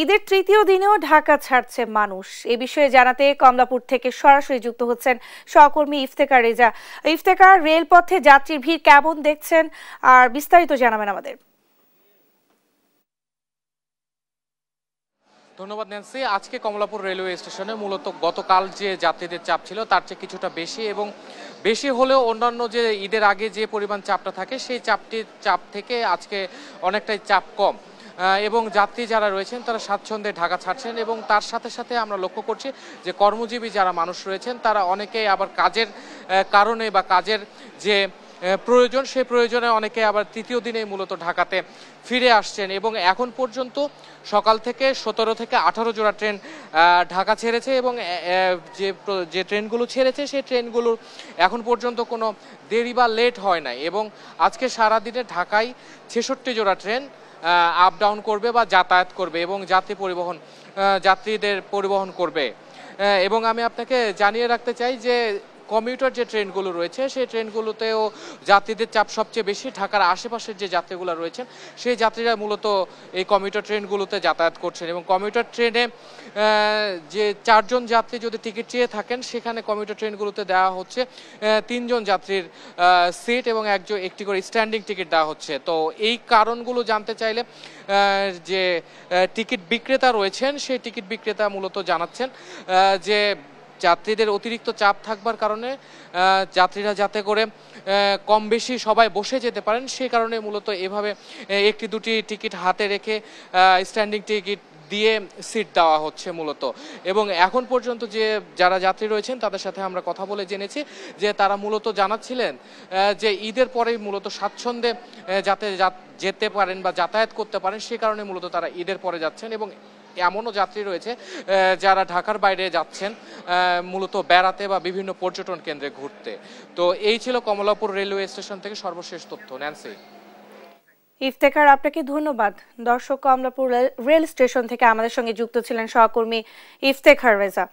ঈদের তৃতীয় দিনেও ঢাকা ছাড়ছে মানুষ। এ বিষয়ে জানাতে কমলাপুর থেকে সরাসরি যুক্ত হচ্ছেন সহকর্মী ইফতেখার রেজা। ইফতেখার, রেলপথে যাত্রীর ভিড় কেমন দেখছেন আর বিস্তারিত জানাবেন আমাদের। ধন্যবাদ ন্যান্সি। আজকে কমলাপুর রেলওয়ে স্টেশনে মূলত গতকাল যে যাত্রীদের চাপ ছিল তার চেয়ে কিছুটা বেশি, এবং বেশি হলেও অন্যান্য যে ঈদের আগে যে পরিমাণ চাপটা থাকে সেই চাপ থেকে আজকে অনেকটাই চাপ কম, এবং যাত্রী যারা রয়েছেন তারা স্বাচ্ছন্দ্যে ঢাকা ছাড়ছেন। এবং তার সাথে সাথে আমরা লক্ষ্য করছি যে কর্মজীবী যারা মানুষ রয়েছেন তারা অনেকেই আবার কাজের কারণে বা কাজের যে প্রয়োজন সেই প্রয়োজনে অনেকে আবার তৃতীয় দিনে মূলত ঢাকাতে ফিরে আসছেন। এবং এখন পর্যন্ত সকাল থেকে 17 থেকে 18 জোড়া ট্রেন ঢাকা ছেড়েছে, এবং যে ট্রেনগুলো ছেড়েছে সেই ট্রেনগুলোর এখন পর্যন্ত কোনো দেরি বা লেট হয় নাই। এবং আজকে সারাদিনে ঢাকায় 66 জোড়া ট্রেন আপ ডাউন করবে বা যাতায়াত করবে এবং যাত্রীদের পরিবহন করবে। এবং আমি আপনাকে জানিয়ে রাখতে চাই যে কমিউটার যে ট্রেনগুলো রয়েছে সেই ট্রেনগুলোতেও যাত্রীদের চাপ সবচেয়ে বেশি। ঢাকার আশেপাশের যে যাত্রীগুলো রয়েছেন সেই যাত্রীরা মূলত এই কমিউটার ট্রেনগুলোতে যাতায়াত করছেন। এবং কমিউটার ট্রেনে যে 4 জন যাত্রী যদি টিকিট চেয়ে থাকেন সেখানে কমিউটার ট্রেনগুলোতে দেওয়া হচ্ছে 3 জন যাত্রীর সিট এবং একটি করে স্ট্যান্ডিং টিকিট দেওয়া হচ্ছে। তো এই কারণগুলো জানতে চাইলে যে টিকিট বিক্রেতা রয়েছেন সেই টিকিট বিক্রেতা মূলত জানাচ্ছেন যে যাত্রীদের অতিরিক্ত চাপ থাকবার কারণে যাত্রীরা যাতে করে কম বেশি সবাই বসে যেতে পারেন সেই কারণে মূলত এভাবে একটি দুটি টিকিট হাতে রেখে স্ট্যান্ডিং টিকিট দিয়ে সিট দেওয়া হচ্ছে মূলত। এবং এখন পর্যন্ত যারা যাত্রী রয়েছেন তাদের সাথে আমরা কথা বলে জেনেছি যে তারা মূলত জানাচ্ছিলেন যে ঈদের পরেই মূলত স্বাচ্ছন্দ্যে যাতে যেতে পারেন বা যাতায়াত করতে পারেন সে কারণে মূলত তারা ঈদের পরে যাচ্ছেন। এবং এমনও যাত্রী রয়েছে যারা ঢাকার বাইরে যাচ্ছেন মূলত বেড়াতে বা বিভিন্ন পর্যটন কেন্দ্রে ঘুরতে। তো এই ছিল কমলাপুর রেলওয়ে স্টেশন থেকে সর্বশেষ তথ্য। ন্যান্সি। ইফতেখার, আপনাকে ধন্যবাদ। দর্শক, কমলাপুর রেল স্টেশন থেকে আমাদের সঙ্গে যুক্ত ছিলেন সহকর্মী ইফতেখার রেজা।